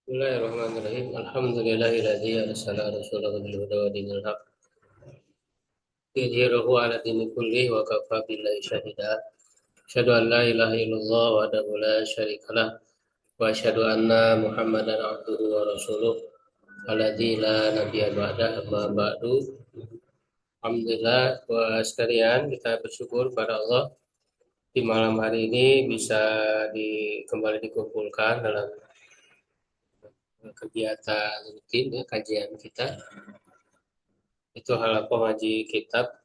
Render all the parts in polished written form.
Bismillahirrahmanirrahim. Alhamdulillahilladzi arsala rasulahu bil huda wa dinil haq liyudhhirahu 'ala dini kullih wa kafa billahi shahida. Asyhadu an la ilaha illallah wahdahu la syarikalah wa asyhadu anna Muhammadan abduhu wa rasuluh alladzi la nabiyya ba'dah amma ba'du. Alhamdulillah wa sekalian kita bersyukur pada Allah di malam hari ini bisa kembali dikumpulkan dalam kegiatan rutin ya, kajian kita itu halakoh ngaji kitab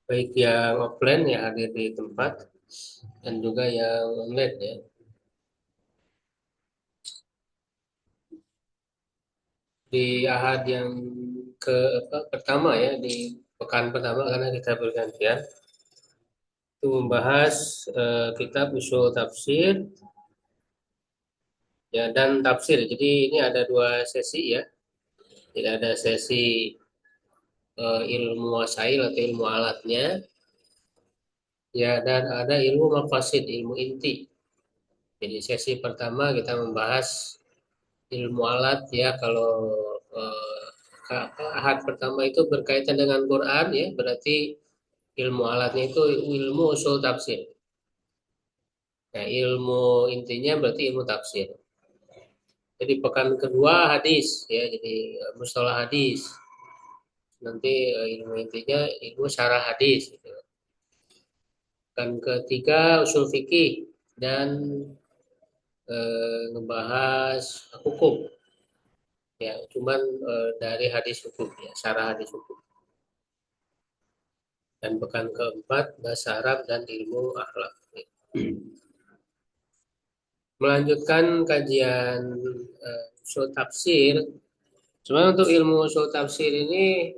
baik yang offline yang hadir di tempat dan juga yang online ya. Di ahad yang pertama ya, di pekan pertama karena kita bergantian itu membahas kitab usul tafsir ya dan tafsir. Jadi ini ada dua sesi ya. Tidak ada sesi ilmu wasail atau ilmu alatnya ya, dan ada ilmu maqasid, ilmu inti. Jadi sesi pertama kita membahas ilmu alat ya. Kalau eh, ahad pertama itu berkaitan dengan Quran ya, berarti ilmu alatnya itu ilmu usul tafsir. Nah, ilmu intinya berarti ilmu tafsir. Jadi pekan kedua hadis ya, jadi mustalah hadis. Nanti ilmu intinya ilmu syarah hadis gitu. Pekan ketiga usul fikih dan ngebahas hukum ya, cuman dari hadis hukum ya, syarah hadis hukum. Dan pekan keempat bahasa Arab dan ilmu akhlak. Melanjutkan kajian usul tafsir. Sebenarnya untuk ilmu usul tafsir ini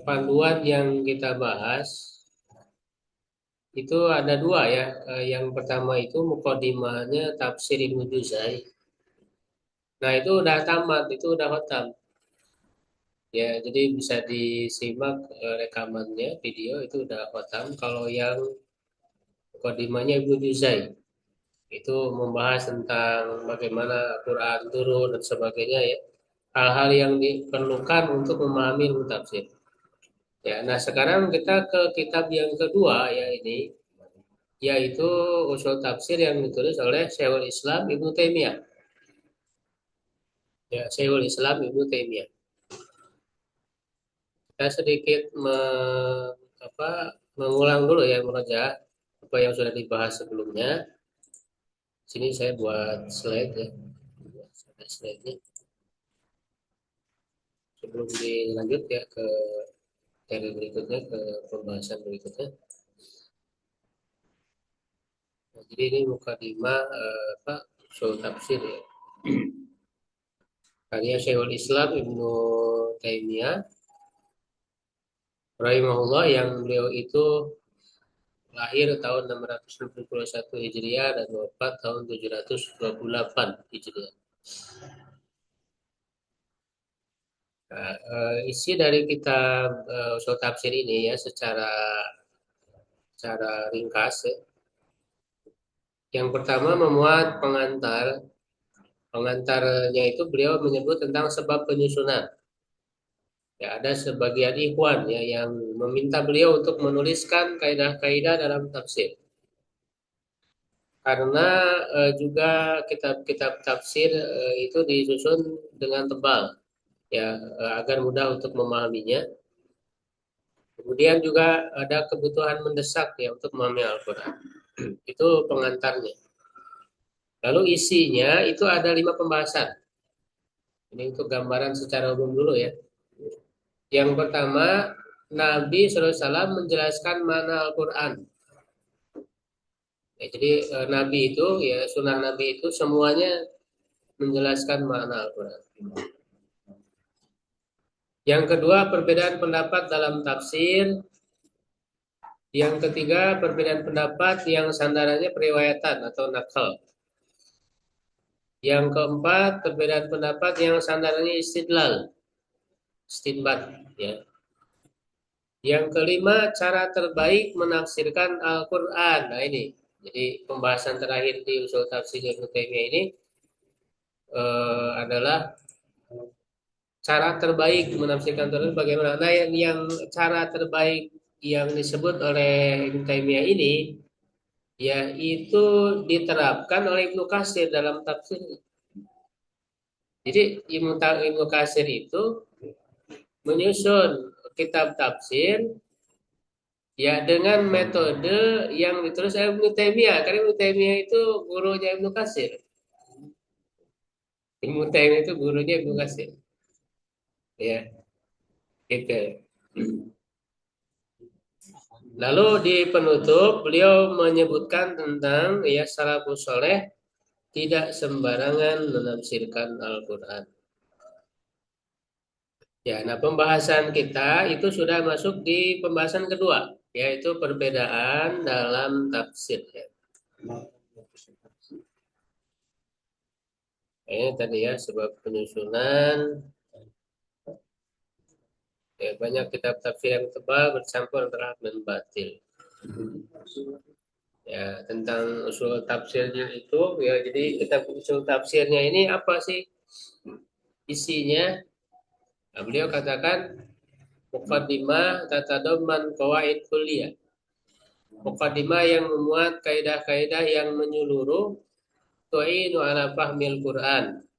panduan yang kita bahas itu ada dua ya. Yang pertama itu mukadimahnya tafsir Ibnu Juzai. Nah itu udah tamat, itu udah khatam. Ya, jadi bisa disimak rekamannya video itu udah khatam. Kalau yang mukadimahnya Ibnu Juzai itu membahas tentang bagaimana Quran turun dan sebagainya ya, hal-hal yang diperlukan untuk memahami ilmu tafsir ya. Nah sekarang kita ke kitab yang kedua ya, ini yaitu usul tafsir yang ditulis oleh Syekhul Islam Ibnu Taimiyah ya, Syekhul Islam Ibnu Taimiyah. Kita sedikit mengulang dulu ya, merajah apa yang sudah dibahas sebelumnya. Sini saya buat slide ya, ada slide-nya sebelum dilanjut ya ke seri berikutnya, ke pembahasan berikutnya. Nah, jadi ini mukadimah usul tafsir ya. Karya Syekhul Islam Ibnu Taimiyah rahimahullah, yang beliau itu lahir tahun 661 Hijriah dan wafat tahun 728 Hijriah. Nah, isi dari kitab usul tafsir ini ya secara ringkas ya. Yang pertama memuat pengantar. Pengantarnya itu beliau menyebut tentang sebab penyusunan. Ya, ada sebagian ikhwan ya yang meminta beliau untuk menuliskan kaidah-kaidah dalam tafsir. Karena juga kitab-kitab tafsir itu disusun dengan tebal ya, agar mudah untuk memahaminya. Kemudian juga ada kebutuhan mendesak ya untuk memahami Al-Quran. Itu pengantarnya. Lalu isinya itu ada 5 pembahasan. Ini untuk gambaran secara umum dulu ya. Yang pertama, Nabi SAW menjelaskan mana Al-Quran. Ya, jadi Nabi itu ya, sunnah Nabi itu semuanya menjelaskan makna Al-Quran. Yang kedua, perbedaan pendapat dalam tafsir. Yang ketiga, perbedaan pendapat yang sandarannya periwayatan atau nakal. Yang keempat, perbedaan pendapat yang sandarannya istidlal, istinbat ya. Yang kelima, cara terbaik menafsirkan Al-Quran. Nah ini Jadi pembahasan terakhir di usul tafsir Ibnu Taimiyah ini adalah cara terbaik menafsirkan Quran bagaimana. Nah, yang cara terbaik yang disebut oleh Ibnu Taimiyah ini yaitu diterapkan oleh Ibnu Katsir dalam tafsir. Jadi Ibnu Katsir itu menyusun kitab tafsir ya dengan metode yang ditulis oleh Ibnu Taimiyah. Karena Ibnu Taimiyah itu gurunya Ibnu Katsir. Ibnu Taimiyah itu gurunya Ibnu Katsir. Ya, gitu. Lalu di penutup beliau menyebutkan tentang ya salafus soleh tidak sembarangan menafsirkan Al-Quran. Ya, nah pembahasan kita itu sudah masuk di pembahasan kedua, yaitu perbedaan dalam tafsir. Ya. Ini tadi ya sebab penyusunan. Ya, banyak kitab tafsir yang tebal bercampur antara hak dan batil. Ya, tentang usul tafsirnya itu, ya jadi kitab usul tafsirnya ini apa sih isinya? Nah, beliau katakan muqaddimah tatadamman qawaid kulliyah. Muqaddimah yang memuat kaidah-kaidah yang menyeluruh tu'inu ala fahmil Quran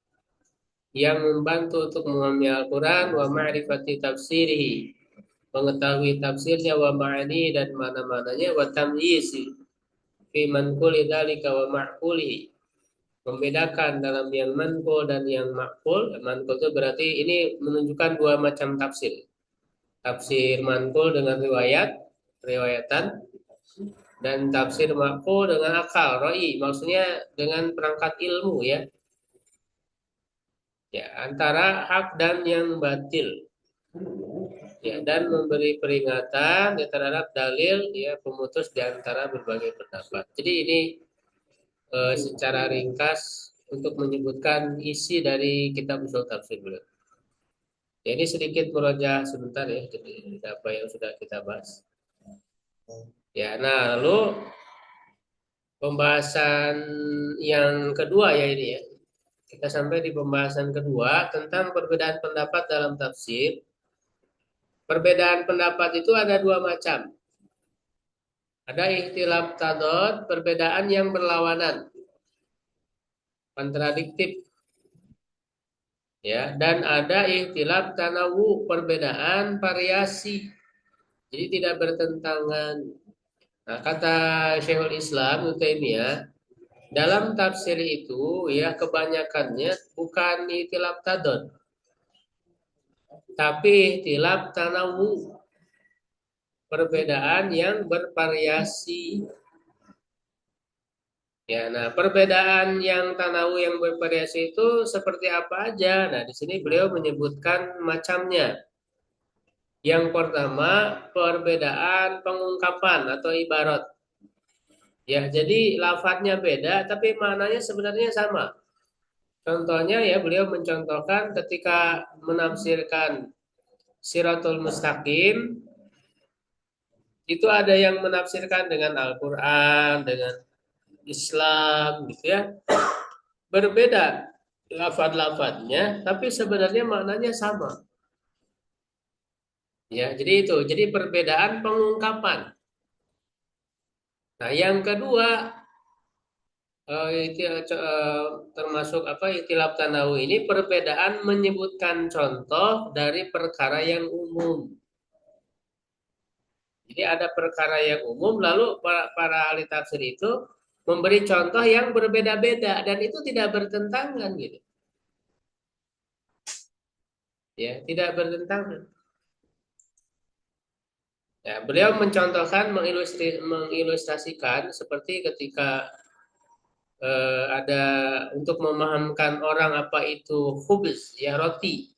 yang membantu untuk memahami Al-Quran wa ma'rifati tafsirihi mengetahui tafsirnya wa ma'ani dan mana-mananya wa tamyizi fi manquli dzalika wa ma'qulihi membedakan dalam yang manqul dan yang ma'qul. Manqul itu berarti ini menunjukkan dua macam tafsir. Tafsir manqul dengan riwayatan dan tafsir ma'qul dengan akal, ra'i, maksudnya dengan perangkat ilmu ya. Ya, antara hak dan yang batil. Ya, dan memberi peringatan ya terhadap dalil ya pemutus di antara berbagai pendapat. Jadi ini secara ringkas untuk menyebutkan isi dari kitab usul tafsir beliau. Ya, ini sedikit murojaah sebentar ya, jadi apa yang sudah kita bahas. Ya, nah lalu pembahasan yang kedua ya ini ya. Kita sampai di pembahasan kedua tentang perbedaan pendapat dalam tafsir. Perbedaan pendapat itu ada dua macam. Ada ikhtilaf tadad, perbedaan yang berlawanan, kontradiktif. Ya, dan ada ikhtilaf tanawu, perbedaan variasi. Jadi tidak bertentangan. Nah, kata Syekhul Islam Ibnu Taimiyah, dalam tafsir itu ya kebanyakannya bukan ikhtilaf tadad, tapi ikhtilaf tanawu, perbedaan yang bervariasi. Ya, nah perbedaan yang tanawu yang bervariasi itu seperti apa aja? Nah, di sini beliau menyebutkan macamnya. Yang pertama, perbedaan pengungkapan atau ibarat. Ya, jadi lafadznya beda, tapi maknanya sebenarnya sama. Contohnya ya, beliau mencontohkan ketika menafsirkan Siratul Mustaqim, itu ada yang menafsirkan dengan Al-Quran, dengan Islam, gitu ya. Berbeda lafadz-lafadznya, tapi sebenarnya maknanya sama. Ya, jadi itu. Jadi perbedaan pengungkapan. Nah, yang kedua itu termasuk apa ikhtilaf tanawu ini perbedaan menyebutkan contoh dari perkara yang umum. Jadi ada perkara yang umum, lalu para ahli tafsir itu memberi contoh yang berbeda-beda dan itu tidak bertentangan gitu. Ya, tidak bertentangan. Ya, beliau mencontohkan mengilustrasikan seperti ketika ada untuk memahamkan orang apa itu khubz ya roti.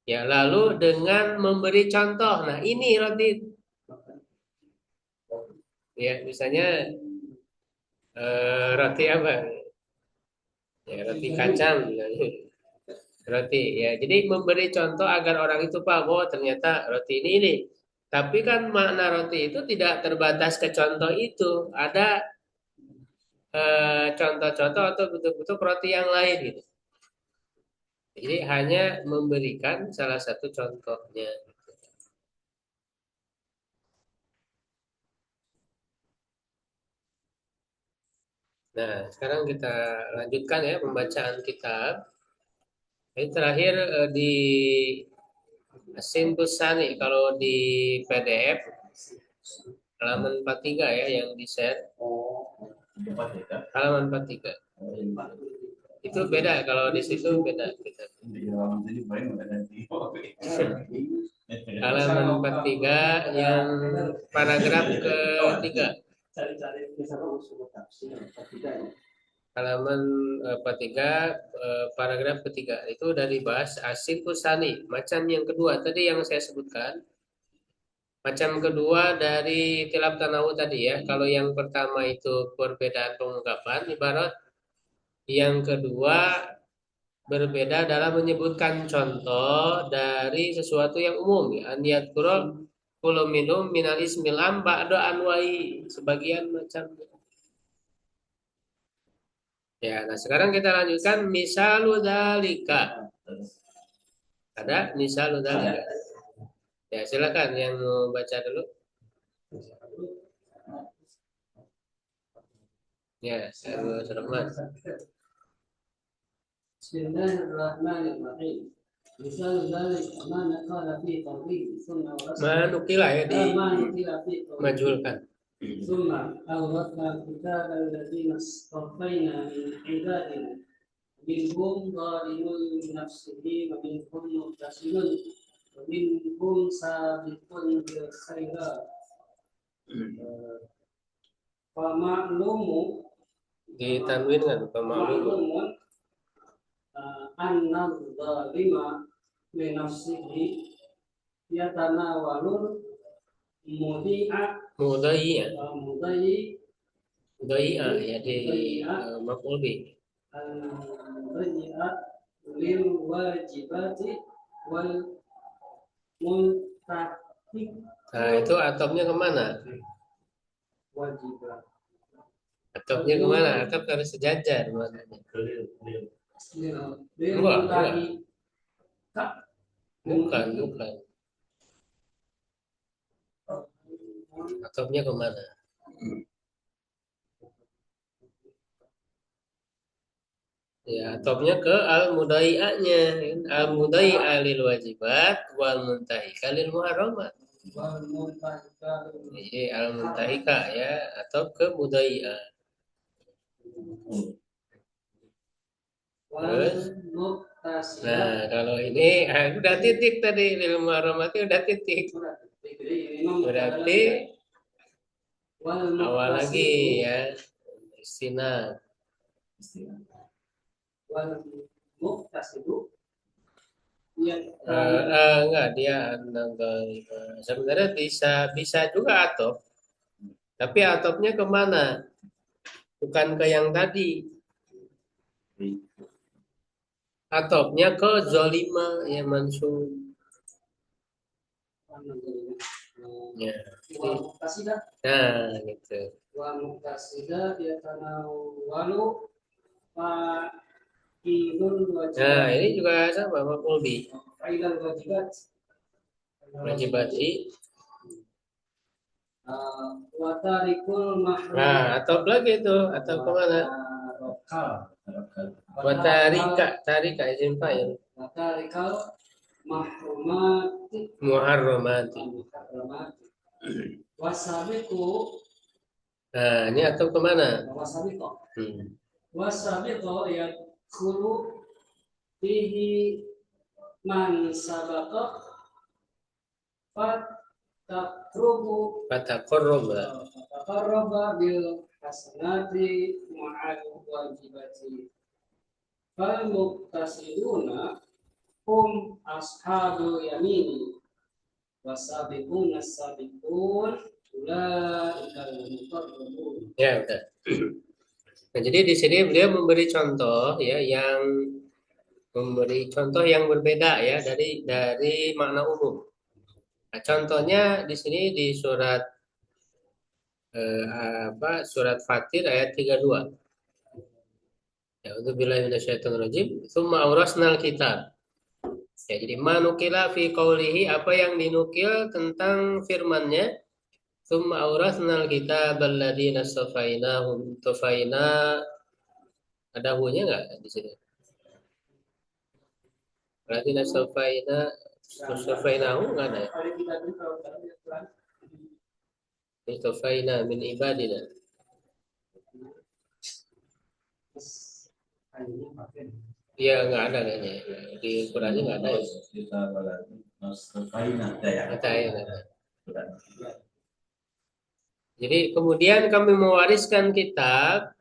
Ya, lalu dengan memberi contoh. Nah, ini roti ya misalnya roti apa? Ya, roti kacang misalnya. Roti ya. Jadi memberi contoh agar orang itu paham oh ternyata roti ini. Tapi kan makna roti itu tidak terbatas ke contoh itu. Ada contoh-contoh atau betul-betul roti yang lain gitu. Jadi hanya memberikan salah satu contohnya. Nah, sekarang kita lanjutkan ya pembacaan kitab. Ini terakhir di Sintusani kalau di PDF halaman 43 ya yang di-share. Halaman 43. Itu beda kalau di situ beda kita. Halaman 43 yang paragraf ketiga. Halaman 43 paragraf ketiga itu dari bahas asin kusani macam yang kedua tadi yang saya sebutkan. Macam kedua dari tilap tanawu tadi ya. Kalau yang pertama itu perbedaan pengungkapan ibarat, yang kedua berbeda dalam menyebutkan contoh dari sesuatu yang umum ya. Niat kurol kulo minum minal ismil am ba'da anwai sebagian macam. Ya, nah sekarang kita lanjutkan misalu dalika. Ada misalu dalika. Ya, silakan yang mau baca dulu. Ya, saya Rahman. Bismillahirrahmanirrahim. Misal dzalik ma naqala fi qawlihi thumma Manukila ya di manukila fi qawlihi majulkan. thumma awratna kitab alladziina istafaina min ibadina minhum zalimun li nafsihi wa minhum muhtasidun wa minhum sabiqun bil khairat. Fa ma'lumu Ditanwin kan pemaklum. Anna dzalima li nafsihi yatanawalul mudi'a Mudaiya. mudai'a Ya di maf'ul bih. mudi'a lil wajibati wal muntahik. Nah, itu atopnya kemana? Wajibat. Atopnya kemana? Atop harus sejajar maknanya. Enggak. Bukan. Atopnya kemana? Ya, atopnya ke al-mudai'anya. Al-mudai'a lil wajibat wal muntahika lil muharramat. Jadi al-muntahika ya atau ke mudai'a. Terus, nah kalau ini udah titik tadi lil muharramat udah titik. Berarti awal lagi ya istina. Enggak dia sebenarnya bisa juga atop, tapi atopnya kemana? Bukan ke yang tadi. Atopnya ke zolima ya mansub. Ya. Nah, gitu. Wa muqtasida yatanawalu fa'ilul wajibat. Nah, ini juga sama maf'ul bih. Fa'ilul wajibat. Wajibati. Wa tarikul mahrum. Nah, atop lagi itu, atop kemana? Wa tarika izin fa'il. Wa tarikal mahrumati. Muharramati. Wasabiqu. Nah, ini atop kemana? Wasabiqu. Wasabiqu yadkhulu fihi man sabaqa fataqarraba bil hasanati ma'al wajibati. Fal muqtasiduna hum ashabul yamini wasabiquna sabiqun ulaikal muqarrabun. Ya, udah. Nah, jadi di sini beliau memberi contoh ya yang berbeda ya dari makna umum. Nah, contohnya di sini di surat surat Fatir ayat 32. Ya, untuk bila minasyaitonirrajim, tsumma aurasnal kitab. Ya, jadi manukila fi qaulihi, apa yang dinukil tentang firman-Nya, tsumma aurasnal kitab alladziina safainahum tufaina, ada hunya enggak di sini? Alladziina safainahu enggak ada ya? Tufaina min ibadina. Iya, nggak ada kayaknya. Di Qurannya nggak ada ya. Nggak ada ya, nggak ada. Jadi kemudian kami mewariskan kitab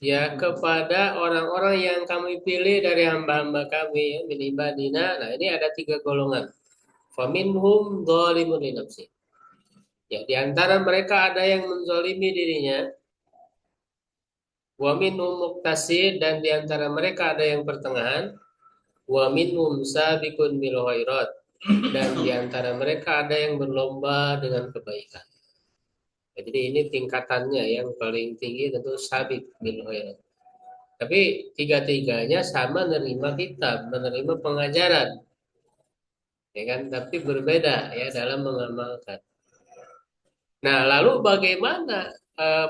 ya kepada orang-orang yang kami pilih dari hamba-hamba kami ya, min ibadina. Nah, ini ada 3 golongan. Faminhum dzalimun li nafsi. Ya, di antara mereka ada yang menzalimi dirinya. Wa minhum muqtasid, dan di antara mereka ada yang pertengahan. Wa minhum sabiqun bil khairat, dan di antara mereka ada yang berlomba dengan kebaikan. Jadi ini tingkatannya yang paling tinggi tentu sabiq bil khairat. Tapi tiga-tiganya sama menerima kitab, menerima pengajaran. Ya kan, tapi berbeda ya dalam mengamalkan. Nah, lalu bagaimana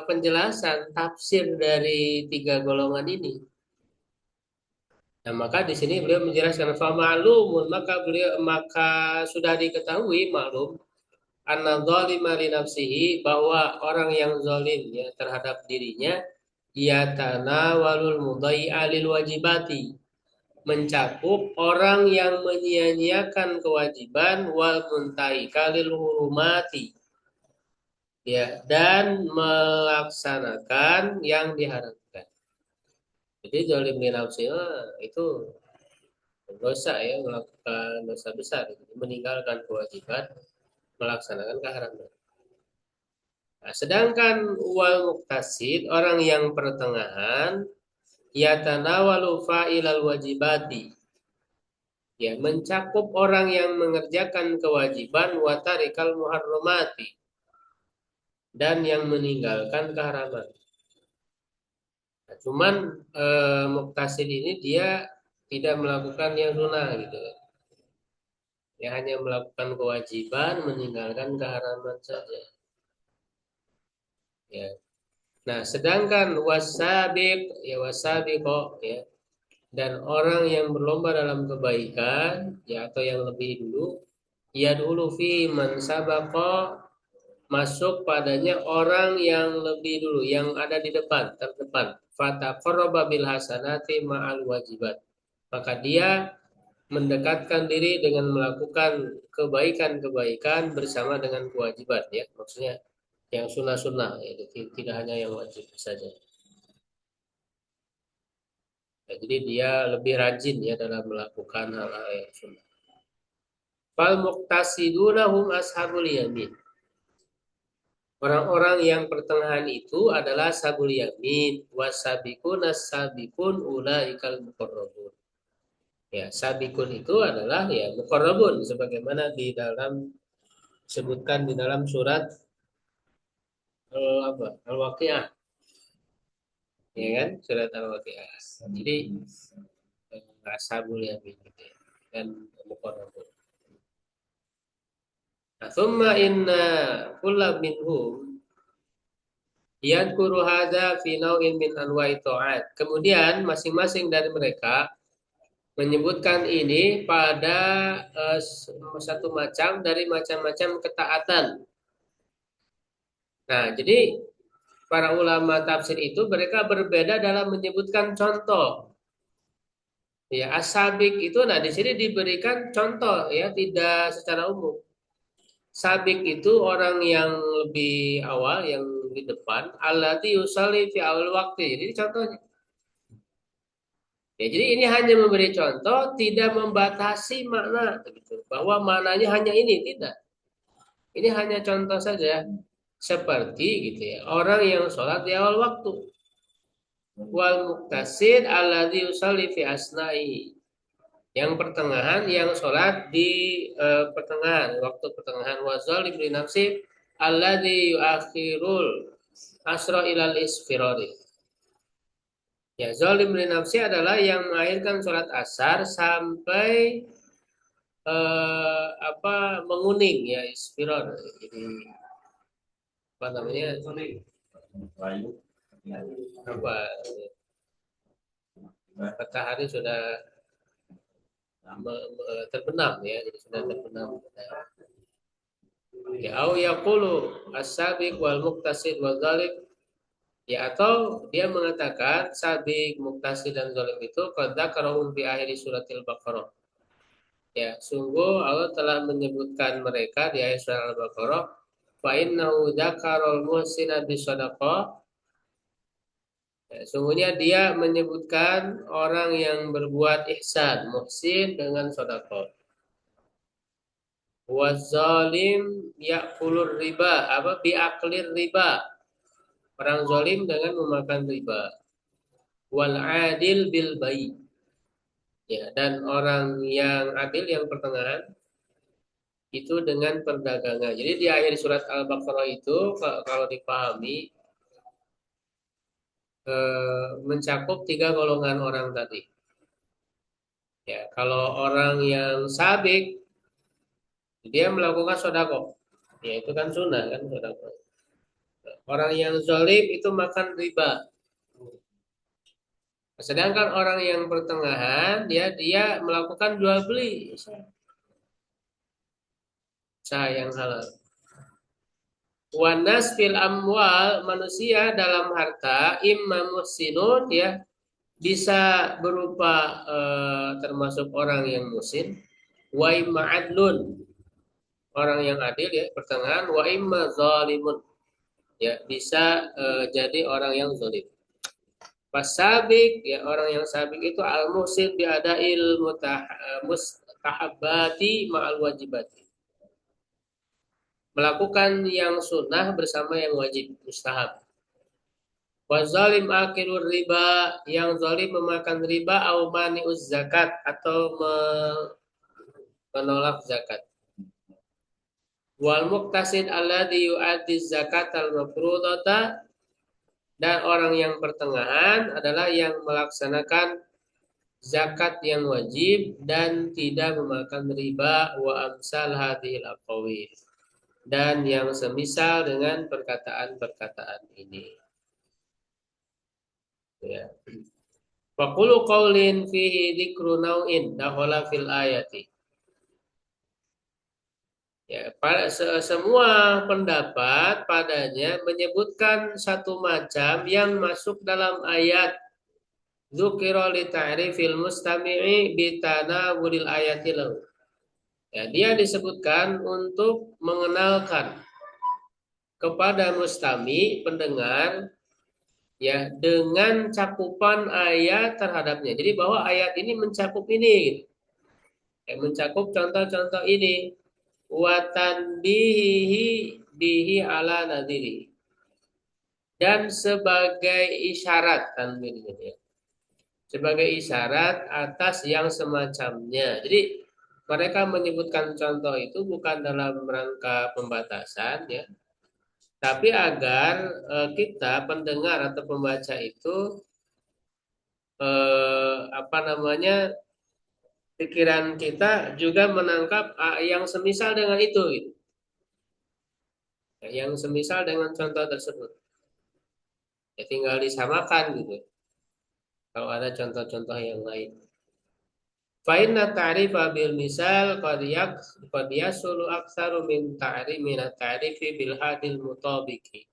penjelasan tafsir dari 3 golongan ini? Nah, maka di sini beliau menjelaskan fama'lumun, maka sudah diketahui maklum anna dzalima li nafsihi, bahwa orang yang zalim ya terhadap dirinya, yatanawalul mudhai'a lil wajibati, mencakup orang yang menyia-nyiakan kewajiban, wal muntahika lil hurumati, ya, dan melaksanakan yang diharapkan. Jadi zalim li nafsi itu dosa ya, melakukan dosa besar, meninggalkan kewajiban, melaksanakan keharaman. Nah, sedangkan wal muktasid, orang yang pertengahan, yatanawalu fa'ilal wajibati, ya, mencakup orang yang mengerjakan kewajiban, watarikal muharramati, dan yang meninggalkan keharaman. Nah, cuman muktasid ini dia tidak melakukan yang sunnah gitu. Ya, hanya melakukan kewajiban, meninggalkan keharaman saja. Ya. Nah, sedangkan wasabiq ya, wasabiqo ya, dan orang yang berlomba dalam kebaikan ya, atau yang lebih dulu, ya dulu fi man sabaqa, masuk padanya orang yang lebih dulu, yang ada di depan, terdepan. Fataqarraba bil hasanati ma'al wajibat, maka dia mendekatkan diri dengan melakukan kebaikan-kebaikan bersama dengan kewajiban ya, maksudnya yang sunnah-sunnah ya, tidak hanya yang wajib saja. Ya, jadi dia lebih rajin ya dalam melakukan hal-hal yang sunnah. Fal muqtasiduna hum ashabul yamin. Orang-orang yang pertengahan itu adalah ashabul yamin, wasabiqun as-sabiqun ulaikal muqarrabun. Ya, sabikun itu adalah ya muqarrabun, sebagaimana di dalam sebutkan di dalam surat Al-Waqiah. Ya kan? Surat Al-Waqiah. Jadi ashabul yamin gitu ya, dan muqarrabun. Nah, thumma inna kulla minhum yadhkuru hadza fi naw'in min anwa'i ta'at. Kemudian masing-masing dari mereka menyebutkan ini pada satu macam dari macam-macam ketaatan. Nah, jadi para ulama tafsir itu mereka berbeda dalam menyebutkan contoh. Ya, asabik itu, nah di sini diberikan contoh ya, tidak secara umum. Sabik itu orang yang lebih awal, yang di depan. Allati yusalli fi awal waktu. Jadi ini contohnya. Ya, jadi ini hanya memberi contoh, tidak membatasi makna, gitu. Bahwa maknanya hanya ini, tidak. Ini hanya contoh saja. Seperti gitu ya, orang yang sholat di awal waktu. Wal muktasid alladzi yusalli fi asna'i. Yang pertengahan, yang sholat di pertengahan, waktu pertengahan. Wazal ibn nafsi alladzi yuakhirul asra ilal isfirari. Ya, zalim li nafsi adalah yang mengakhirkan sholat asar sampai apa menguning ya isfirar. Jadi apa namanya? Apa matahari sudah terbenam ya, jadi sudah terbenam. Ya, au yaqulu as-sabiq wal muqtasid wal zalim. Ya, atau dia mengatakan sabiq, muqtasid dan zalim itu qad dzakarahum fi akhir suratil Baqarah. Ya, sungguh Allah telah menyebutkan mereka di ayat surah Al-Baqarah, fa innahu dzakarul muhsina bisadaqah. Ya, sungguhnya dia menyebutkan orang yang berbuat ihsan, muhsin dengan sedekah. Wazalim yakulur riba, apa biaklir riba. Orang zalim dengan memakan riba. Wal adil bil bayi. Ya, dan orang yang adil yang pertengahan itu dengan perdagangan. Jadi di akhir surat Al-Baqarah itu kalau dipahami mencakup tiga golongan orang tadi. Ya, kalau orang yang sabik dia melakukan sodako, ya itu kan sunnah kan sodako. Orang yang zalim itu makan riba. Sedangkan orang yang pertengahan dia melakukan jual beli usaha yang halal. Wanas fil amwal, manusia dalam harta imma muhsinun ya bisa berupa termasuk orang yang muhsin, wa imma adlun orang yang adil ya pertengahan, wa imma zalimun ya bisa jadi orang yang zalim. Pasabik ya orang yang sabik itu al muhsin bi adail mustahabati ma'al wajibati. Melakukan yang sunnah bersama yang wajib mustahab. Wazalim akhirul riba, yang zalim memakan riba au mani'uz zakat atau menolak zakat. Wal muqtasid alladhi yu'addi zakat al mafrudata, dan orang yang pertengahan adalah yang melaksanakan zakat yang wajib dan tidak memakan riba wa amsal hadhil aqwil, dan yang semisal dengan perkataan-perkataan ini. Ya. Faqulu qaulin fihi dzikru nau'in dakhala fil ayati. Ya, semua pendapat padanya menyebutkan satu macam yang masuk dalam ayat dzukira li ta'rifil mustami'i bitanawulil ayati lahu. Ya, dia disebutkan untuk mengenalkan kepada mustami pendengar ya dengan cakupan ayat terhadapnya. Jadi bahwa ayat ini mencakup ini, gitu. Ya, mencakup contoh-contoh ini. Watan bihi ala nadiri, dan sebagai isyarat tanbih ya. Sebagai isyarat atas yang semacamnya. Jadi mereka menyebutkan contoh itu bukan dalam rangka pembatasan ya, tapi agar kita pendengar atau pembaca itu apa namanya pikiran kita juga menangkap yang semisal dengan itu gitu. Yang semisal dengan contoh tersebut. Ya tinggal disamakan gitu. Kalau ada contoh-contoh yang lain. Fa'inna ta'rifa bil misal qad yasulu aktsaru min ta'rifi bil hadil mutabiki.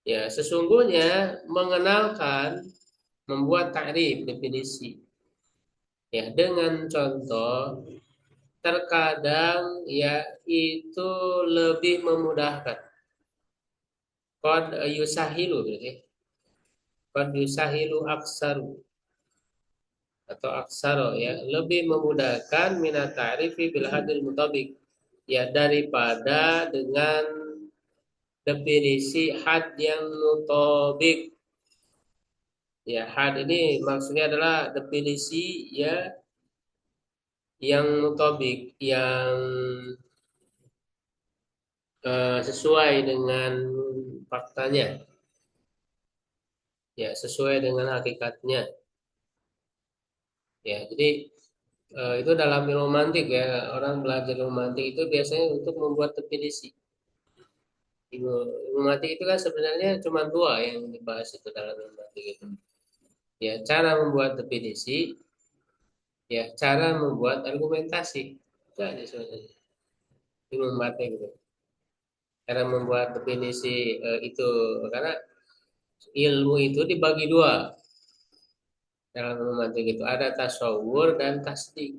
Ya, sesungguhnya mengenalkan membuat ta'rif definisi ya dengan contoh terkadang ya itu lebih memudahkan. Qad yusahilu berarti. Qad yusahilu aksaru atau aksaro ya lebih memudahkan minat ta'rifi bil hadil mutabik ya daripada dengan definisi had yang mutabik. Ya, had ini maksudnya adalah definisi ya yang mutabik, yang sesuai dengan faktanya. ya sesuai dengan hakikatnya. Ya, jadi itu dalam ilmu mantik ya, orang belajar ilmu mantik itu biasanya untuk membuat definisi. Ilmu mantik itu kan sebenarnya cuma dua yang dibahas itu dalam ilmu mantik itu. Ya, cara membuat definisi, ya cara membuat argumentasi. Itu aja sebenarnya ilmu mantik itu. Cara membuat definisi itu karena ilmu itu dibagi dua dalam ilmu mantik itu ada tasawur dan tasdik.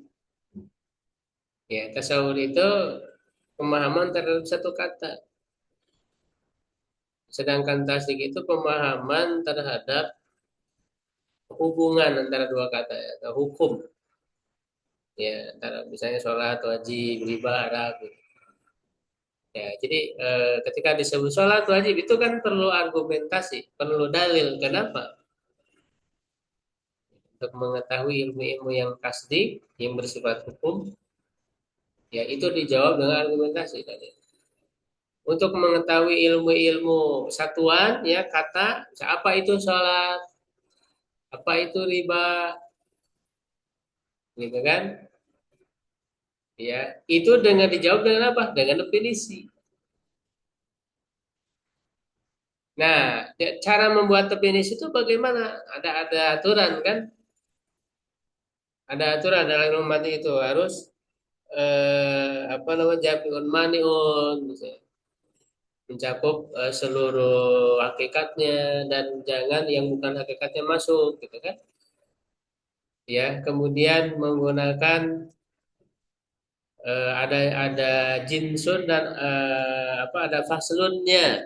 Ya, tasawur itu pemahaman terhadap satu kata. Sedangkan tasdik itu pemahaman terhadap hubungan antara dua kata ya, atau hukum. Ya, antara misalnya sholat, wajib, riba, Arab. Gitu. Ya, jadi ketika disebut sholat wajib itu kan perlu argumentasi, perlu dalil. Kenapa? Untuk mengetahui ilmu-ilmu yang tasdik, yang bersifat hukum, ya itu dijawab dengan argumentasi tadi. Untuk mengetahui ilmu-ilmu satuan, ya kata, apa itu sholat, apa itu riba, gitu kan? Ya, itu dengan dijawab dengan apa? Dengan definisi. Nah, cara membuat definisi itu bagaimana? Ada aturan kan? Ada aturan dalam ilmu mati itu harus apa namanya jami'un mani'un, misalnya. Mencakup seluruh hakikatnya dan jangan yang bukan hakikatnya masuk, gitu kan? Ya, kemudian menggunakan ada jinsun dan apa ada faslunnya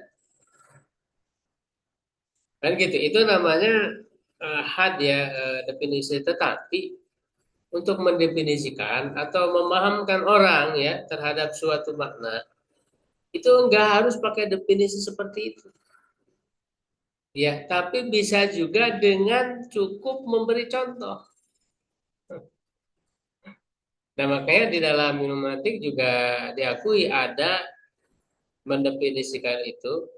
kan gitu itu namanya had ya definisi tetapi untuk mendefinisikan atau memahamkan orang ya terhadap suatu makna itu enggak harus pakai definisi seperti itu ya tapi bisa juga dengan cukup memberi contoh. Nah makanya di dalam ilmuwatik juga diakui ada mendefinisikan itu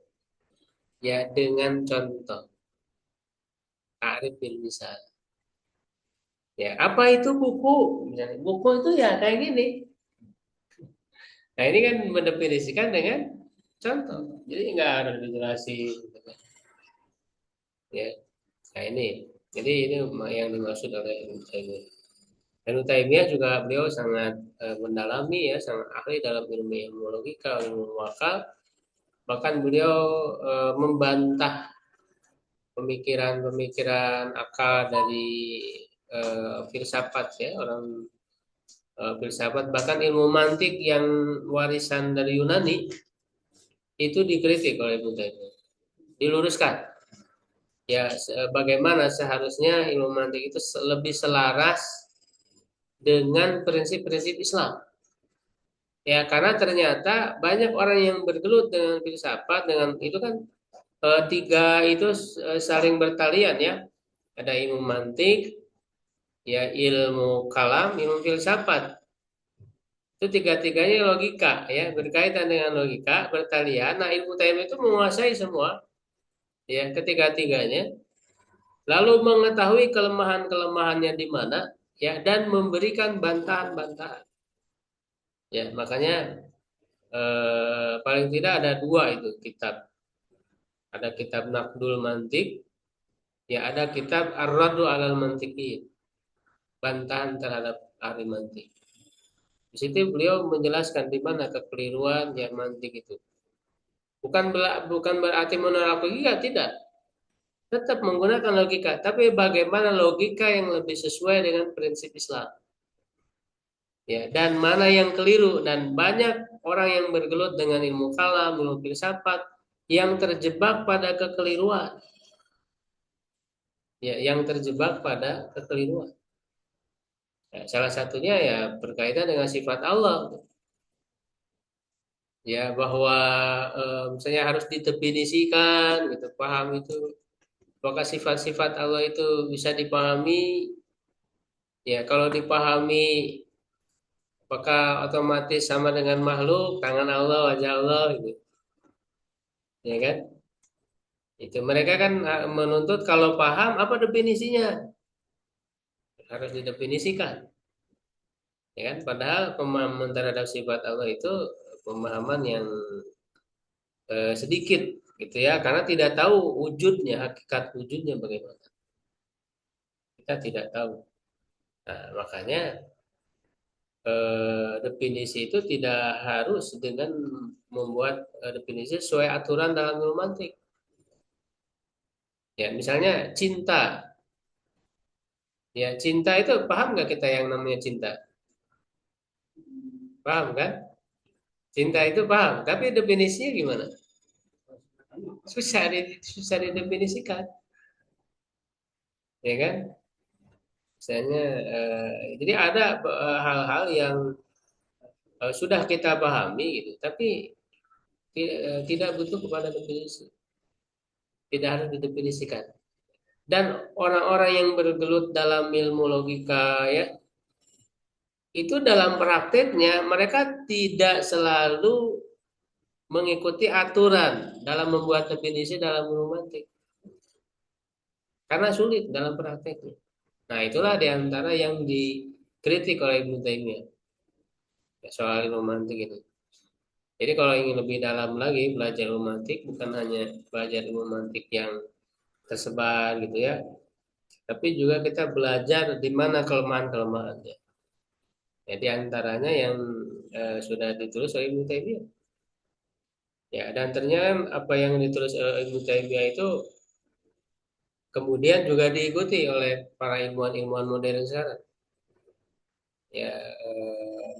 ya dengan contoh arif bil misal. Ya, apa itu buku? Misalnya, buku itu ya kayak gini. Nah, ini kan mendefinisikan dengan contoh. Jadi nggak harus dijelasin. Gitu kan. Ya, nah ini. Jadi ini yang dimaksud oleh Ibnu Taimiyah. Ibnu Taimiyah juga beliau sangat mendalami ya, sangat ahli dalam ilmu logika, ilmu wakal. Bahkan beliau membantah pemikiran-pemikiran akal dari filsafat ya orang filsafat bahkan ilmu mantik yang warisan dari Yunani itu dikritik oleh Ibnu Taimiyah diluruskan ya bagaimana seharusnya ilmu mantik itu lebih selaras dengan prinsip-prinsip Islam ya karena ternyata banyak orang yang bergelut dengan filsafat dengan itu kan tiga itu saling bertalian ya ada ilmu mantik ya ilmu kalam ilmu filsafat itu tiga-tiganya logika ya berkaitan dengan logika bertalian nah ilmu taim itu menguasai semua ya ketiga-tiganya lalu mengetahui kelemahan-kelemahannya di mana ya dan memberikan bantahan-bantahan ya makanya paling tidak ada dua itu kitab ada kitab Naqdul Mantik ya ada kitab Ar-Raddu Alal Mantiqin bantahan terhadap ahli mantik di situ beliau menjelaskan di mana kekeliruan yang mantik itu bukan berarti menolak logika, tidak. Tetap menggunakan logika, tapi bagaimana logika yang lebih sesuai dengan prinsip Islam. Ya, dan mana yang keliru dan banyak orang yang bergelut dengan ilmu kalam, ilmu filsafat yang terjebak pada kekeliruan. Ya, yang terjebak pada kekeliruan. Ya, salah satunya ya berkaitan dengan sifat Allah. Ya, bahwa misalnya harus didefinisikan gitu, paham itu. Apakah sifat-sifat Allah itu bisa dipahami? Ya, kalau dipahami, apakah otomatis sama dengan makhluk, tangan Allah, wajah Allah, gitu. Ya kan? Itu mereka kan menuntut kalau paham apa definisinya harus didefinisikan, ya kan? Padahal pemahaman terhadap sifat Allah itu pemahaman yang sedikit, gitu ya, karena tidak tahu wujudnya, hakikat wujudnya bagaimana. Kita tidak tahu. Nah, makanya definisi itu tidak harus dengan membuat definisi sesuai aturan dalam romantik. Ya, misalnya cinta. Ya, cinta itu paham nggak kita yang namanya cinta? Paham kan? Cinta itu paham, tapi definisinya gimana? Susah didefinisikan, ya kan? Misalnya, jadi ada hal-hal yang sudah kita pahami gitu, tapi tidak butuh kepada definisi, tidak harus didefinisikan. Dan orang-orang yang bergelut dalam ilmu logika ya, itu dalam prakteknya mereka tidak selalu mengikuti aturan dalam membuat definisi dalam romantik karena sulit dalam prakteknya. Nah, itulah diantara yang dikritik oleh Ibnu Taimiyah ya, soal romantik itu. Jadi kalau ingin lebih dalam lagi belajar romantik, bukan hanya belajar romantik yang tersebar gitu ya, tapi juga kita belajar di mana kelemahan-kelemahannya. Jadi antaranya yang sudah ditulis oleh Ibnu Taimiyah. Ya, dan ternyata apa yang ditulis oleh Ibnu Taimiyah itu kemudian juga diikuti oleh para ilmuwan-ilmuwan modern sekarang. Ya,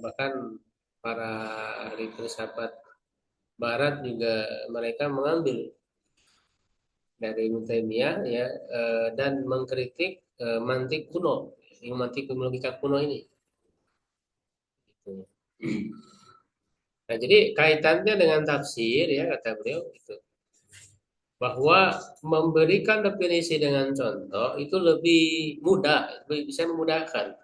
bahkan para ahli filsafat Barat juga mereka mengambil dari Ibnu Taimiyah ya, dan mengkritik mantik kuno, ilmu mantik logika kuno ini. Gitu. Nah, jadi kaitannya dengan tafsir ya kata beliau itu bahwa memberikan definisi dengan contoh itu lebih mudah, lebih bisa memudahkan.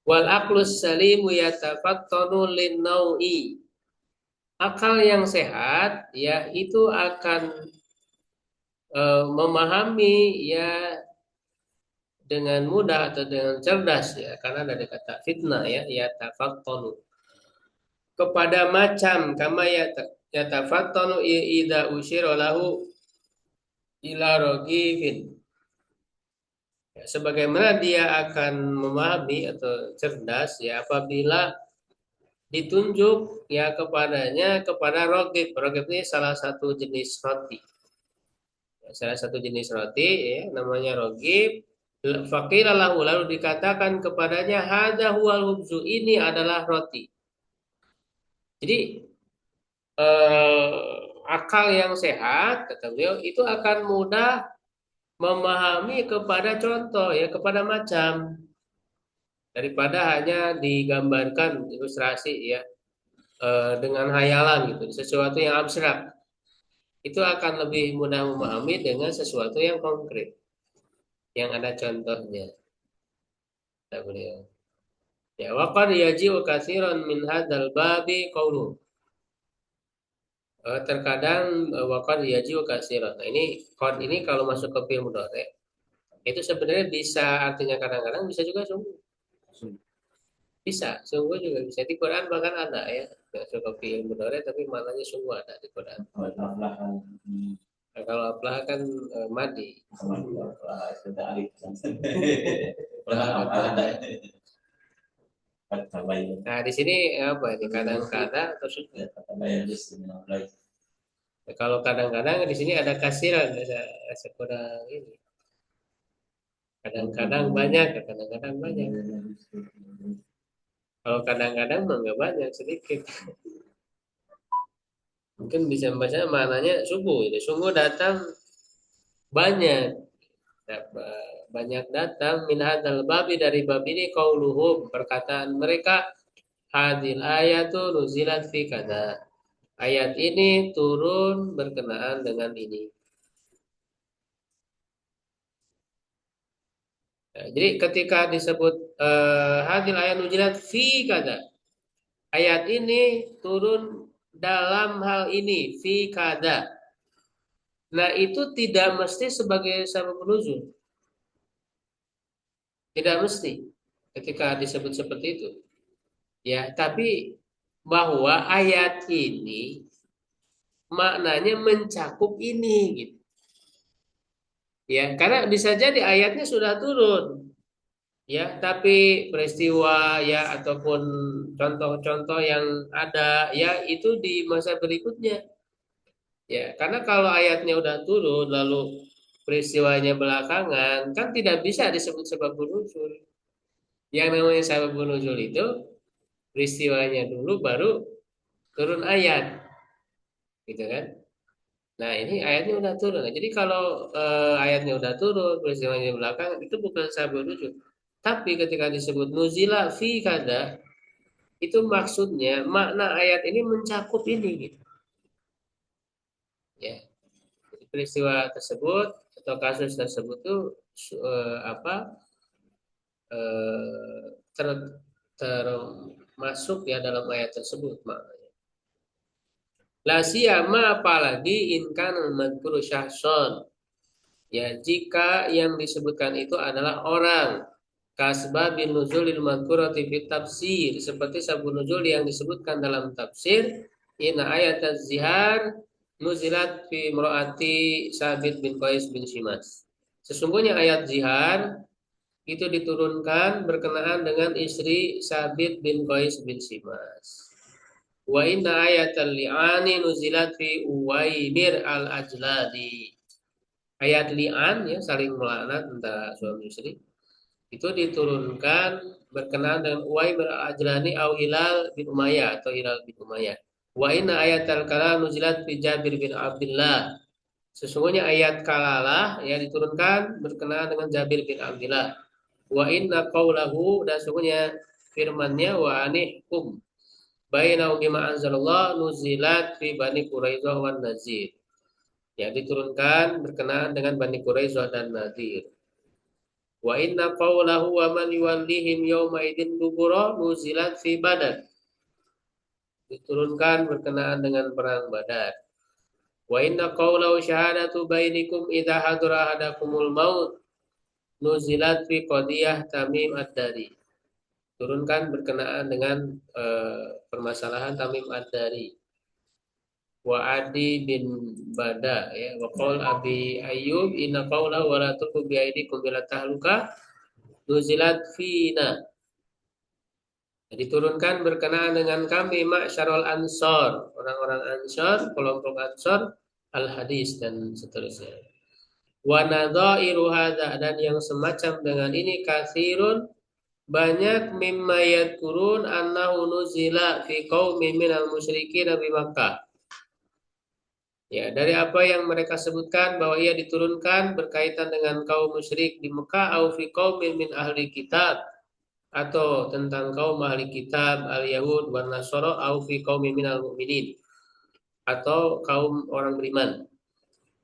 Wal aqlus salimu yatafattanu lin nau'i. Akal yang sehat ya itu akan memahami ya dengan mudah atau dengan cerdas ya, karena dari kata fitnah ya yatafattanu kepada macam kama yatafattanu idza usyira lahu ila ragifin. Ya, sebagaimana dia akan memahami atau cerdas ya apabila ditunjuk ya kepadanya kepada rogib. Rogib ini salah satu jenis roti. Ya, salah satu jenis roti ya namanya rogib. Faqila lahu lalu dikatakan kepadanya hadza huwal hubzu ini adalah roti. Jadi akal yang sehat kata beliau itu akan mudah memahami kepada contoh ya kepada macam daripada hanya digambarkan ilustrasi ya dengan hayalan gitu sesuatu yang abstrak itu akan lebih mudah memahami dengan sesuatu yang konkret yang ada contohnya kata beliau ya waqad yaji'u katsiran min hadzal babi qaulu terkadang waqad yaji'u katsiran nah ini qad ini kalau masuk ke fi'il mudhari itu sebenarnya bisa artinya kadang-kadang bisa juga sungguh bisa sungguh juga bisa di Quran bahkan ada ya nggak suka fi'il mudhari tapi maknanya sungguh ada di Quran. Nah, kalau aflah kan madi. Nah, di sini apa ini kadang-kadang atau sudah? Kalau kadang-kadang di sini ada kasiran, ada kurang ini. Kadang-kadang banyak, kadang-kadang banyak. Kalau kadang-kadang mah nggak banyak, sedikit. Mungkin bisa membaca maknanya sungguh. Ini sungguh datang banyak. Banyak datang min hadzal babi dari bab ini qauluhum perkataan mereka hadil ayatu nuzilat fi kada. Ayat ini turun berkenaan dengan ini. Nah, jadi ketika disebut hadil ayat nuzilat fi kada. Ayat ini turun dalam hal ini fi kada. Nah, itu tidak mesti sebagai sabab nuzul. Tidak mesti ketika disebut seperti itu. Ya, tapi bahwa ayat ini maknanya mencakup ini gitu. Ya, karena bisa jadi ayatnya sudah turun, ya, tapi peristiwa ya ataupun contoh-contoh yang ada ya itu di masa berikutnya. Ya, karena kalau ayatnya udah turun lalu peristiwanya belakangan kan tidak bisa disebut sebab nuzul. Yang namanya sebab nuzul itu peristiwanya dulu baru turun ayat, gitu kan? Nah, ini ayatnya udah turun. Nah, jadi kalau ayatnya udah turun, peristiwanya belakang itu bukan sabab nuzul. Tapi ketika disebut nuzila fi kada, itu maksudnya makna ayat ini mencakup ini gitu. Ya, jadi peristiwa tersebut atau kasus tersebut tuh apa eh, ter, termasuk ya dalam ayat tersebut maknanya. La siyama apalagi inkan madkuru syahson. Ya, jika yang disebutkan itu adalah orang. Kasbabin nuzulil madhkurati fit tafsir. Seperti sabun nuzul yang disebutkan dalam tafsir. Inna ayat az-zihar nuzilat fi mro'ati Sabit bin Qais bin Shimas. Sesungguhnya ayat zihar itu diturunkan berkenaan dengan istri Sabit bin Qais bin Shimas. Wa inna ayat al-li'ani nuzilat fi Uwaimir al-Ajladi. Ayat li'an ya saling melaknat antara suami istri itu diturunkan berkenaan dengan Uwaimir al-Ajlani au Hilal bin Umayyah atau Hilal bin Umayyah. Wa inna ayat al-kalam nuzilat fi Jabir bin Abdullah. Sesungguhnya ayat kalalah yang diturunkan berkenaan dengan Jabir bin Abdullah. Wa inna qawlahu dan sesungguhnya firman-Nya wa anihkum bainahum bima anzalallah nuzilat fi Bani Quraidah wan Nazir. Ya, diturunkan berkenaan dengan Bani Quraidah dan Nadir. Wa inna qawlahu wa man yuwallihim yawma idin dubura nuzilat fi Badar. Diturunkan berkenaan dengan perang Badar. Wa inna qawlahu syahadatu bainikum idza hadara ahadakumul maut nuzilat fi qadiyah Tamim ad-Dari. Turunkan berkenaan dengan permasalahan Tamim ad-Dari. Wa Adi bin Bada ya wa qaul Abi Ayyub inna qawla wa la tulqu bi aydikum ila tahluka nuzilat fina. Diturunkan berkenaan dengan kami ma'syarul ansor, orang-orang ansor, kelompok ansor, al hadis dan seterusnya. Wa nadhairu hadza dan yang semacam dengan ini katsirun banyak mimma yadkurun annahu nuzila fi qaumin minal musyrikin bi Makkah. Ya, dari apa yang mereka sebutkan bahwa ia diturunkan berkaitan dengan kaum musyrik di Mekah au fi qaumin min ahli kitab atau tentang kaum ahli kitab al-Yahud wan Nasara au fi qaumin minal mu'minin atau kaum orang beriman.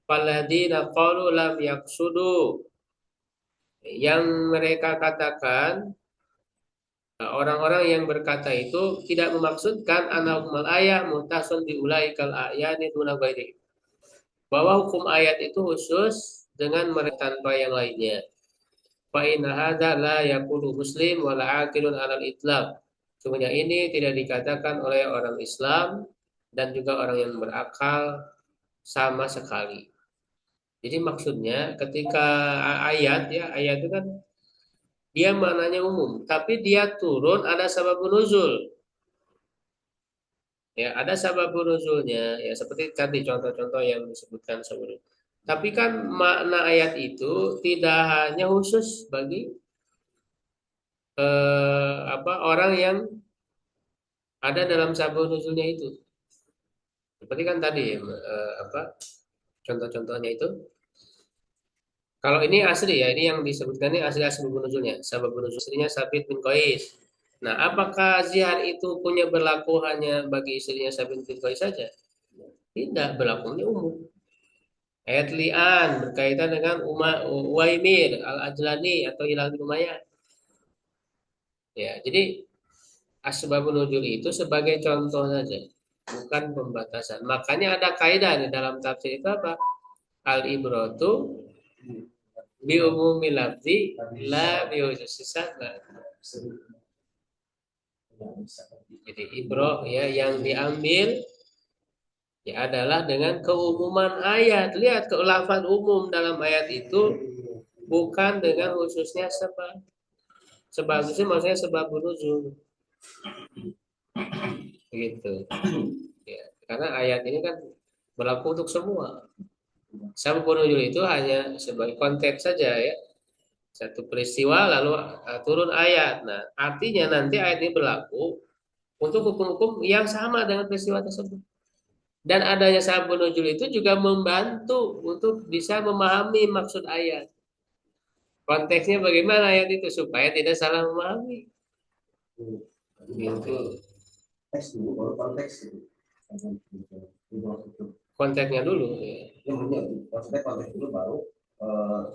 Falladzina qalu lam yaqsudu yang mereka katakan orang-orang yang berkata itu tidak memaksudkan anahumul ayat mutasun biulaikal ayani duna ghairi bahwa hukum ayat itu khusus dengan mereka tanpa yang lainnya. Fa inna hadza la yaqulu muslim wala aqilun alal itlaq. Sebenarnya ini tidak dikatakan oleh orang Islam dan juga orang yang berakal sama sekali. Jadi maksudnya ketika ayat ya ayat itu kan dia maknanya umum, tapi dia turun ada sabab nuzul. Ya, ada sabab nuzulnya ya seperti tadi contoh-contoh yang disebutkan sebelumnya. Tapi kan makna ayat itu tidak hanya khusus bagi orang yang ada dalam sabab nuzulnya itu. Seperti kan tadi contoh-contohnya itu. Kalau ini asli ya, ini yang disebutkan ini asli asli nuzulnya. Sabab nuzul aslinya Sabit bin Qais. Nah, apakah zihar itu punya berlaku hanya bagi istrinya Sabit bin Qais saja? Tidak, berlakunya umum. Ayat li'an berkaitan dengan Uwaimir al-Ajlani atau Hilal bin Umayyah. Ya, jadi asbabun nuzul itu sebagai contoh saja, bukan pembatasan. Makanya ada kaidah di dalam tafsir itu apa? al ibratu bi umumi lafzi la bi khususis sabab. Jadi ibroh ya yang diambil ya adalah dengan keumuman ayat. Lihat ke lafaz umum dalam ayat itu bukan dengan khususnya sebab. Sebab itu maksudnya sebab nuzul. Gitu. Ya, karena ayat ini kan berlaku untuk semua. Sebab nuzul itu hanya sebagai konteks saja ya. Satu peristiwa lalu turun ayat. Nah, artinya nanti ayat ini berlaku untuk hukum-hukum yang sama dengan peristiwa tersebut. Dan adanya sabun nuzul itu juga membantu untuk bisa memahami maksud ayat. Konteksnya bagaimana ayat itu supaya tidak salah memahami. Gitu. Teks dulu baru konteks itu. Konteksnya dulu. Ya. Ya, maksudnya konteks dulu baru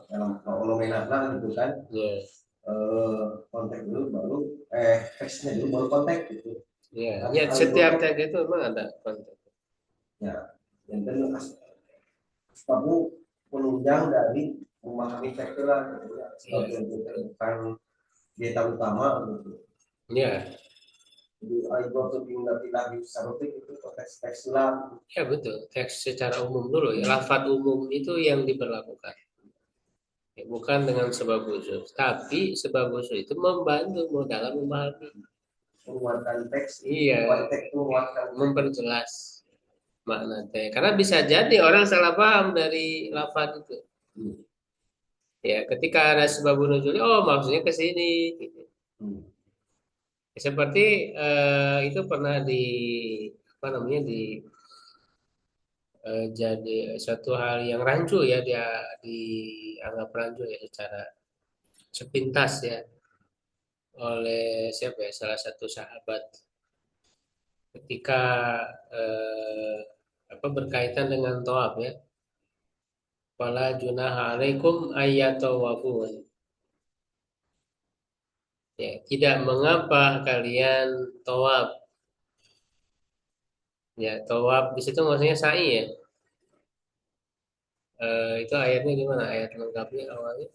dalam fenomena gitu kan. Ya. Konteks dulu baru teksnya dulu baru konteks gitu. Ya, ya setiap teks itu memang ada konteks. Ya, yang kedua kamu penunjang dari memahami teks itu lah, bukan data utama gitu. Ya. Jadi ayat tidak bisa itu konteks teks lah. Ya betul, teks secara umum dulu ya. Lafaz umum itu yang diberlakukan. Ya, bukan dengan sebab khusus, tapi sebab khusus itu membantu dalam memahami. Menguatkan teks, Iya, menguatkan memperjelas makna teks. Karena bisa jadi orang salah paham dari lafaz itu. Ya, ketika ada sebab nuzul, oh maksudnya ke sini. Gitu. Seperti itu pernah di apa namanya jadi suatu hal yang rancu ya dia dianggap rancu ya secara sepintas ya oleh siapa ya salah satu sahabat ketika apa berkaitan dengan tawaf ya wala junaha alaikum ayyatawafun ya tidak mengapa kalian tawaf ya tawaf di situ maksudnya sa'i ya itu ayatnya gimana ayat lengkapnya awalnya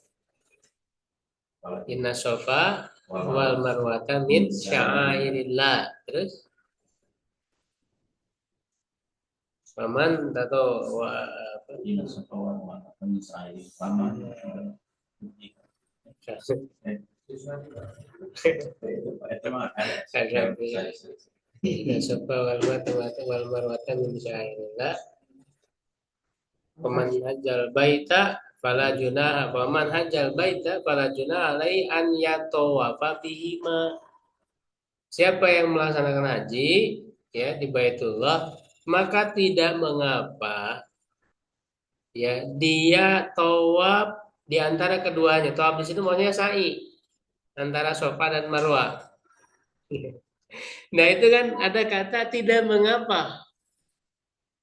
inna sofa wal marwata min sya'airillah terus paman atau Inna safa wal marwata min sya'airillah paman itu mah ada inna sofa wal marwata min sya'airillah paman hajjal baita fala junaha paman hajjal baita fala junaha alai an yatawafa bihima siapa yang melaksanakan haji ya di Baitullah maka tidak mengapa ya dia tawaf di antara keduanya tawaf di situ maksudnya sa'i antara Safa dan Marwah nah itu kan ada kata tidak mengapa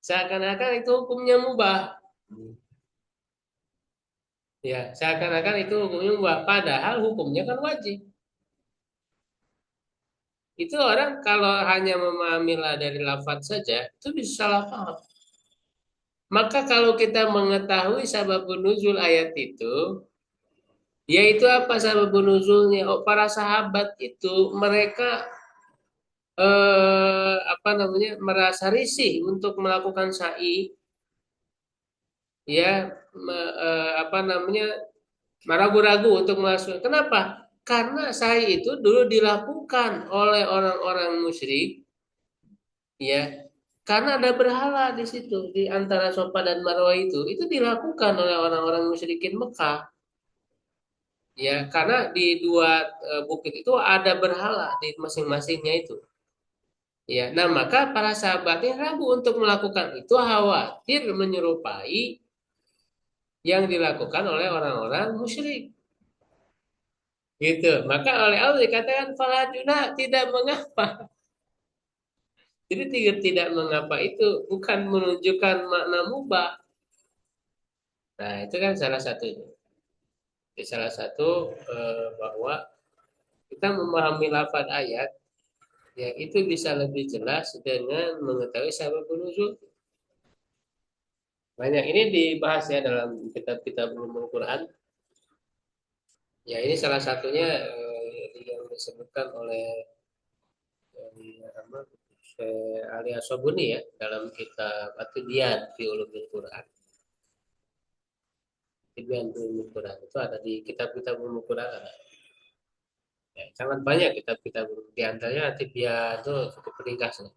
seakan-akan itu hukumnya mubah ya seakan-akan itu hukumnya mubah padahal hukumnya kan wajib itu orang kalau hanya memahami dari lafaz saja itu bisa salah paham maka kalau kita mengetahui sababun nuzul ayat itu yaitu apa sababun nuzulnya oh, para sahabat itu mereka apa namanya merasa risih untuk melakukan sa'i ya apa namanya ragu-ragu untuk melakukan kenapa karena sa'i itu dulu dilakukan oleh orang-orang musyrik ya karena ada berhala di situ di antara Safa dan Marwah itu dilakukan oleh orang-orang musyrikin Mekah ya karena di dua bukit itu ada berhala di masing-masingnya itu ya nah maka para sahabatnya ragu untuk melakukan itu khawatir menyerupai yang dilakukan oleh orang-orang musyrik gitu maka oleh Allah dikatakan faladuna tidak mengapa jadi tidak mengapa itu bukan menunjukkan makna mubah nah itu kan salah satunya salah satu bahwa kita memahami lafaz ayat ya itu bisa lebih jelas dengan mengetahui sabab nuzul Banyak ini dibahas ya dalam kitab-kitab ulumul Quran. Ya ini salah satunya yang disebutkan oleh apa, Syekh Ali Asobuni ya dalam kitab At-Tibyan fi Ulumul Quran. Tibyan fi Ulumul Quran itu ada di kitab-kitab ulumul Quran ada. Ya, sangat banyak kitab-kitab di antaranya At-Tibyan itu cukup ringkas ya.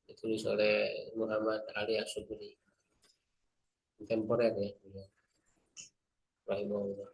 Ditulis oleh Muhammad Ali Asobuni kontemporer ya. Rahimahullah.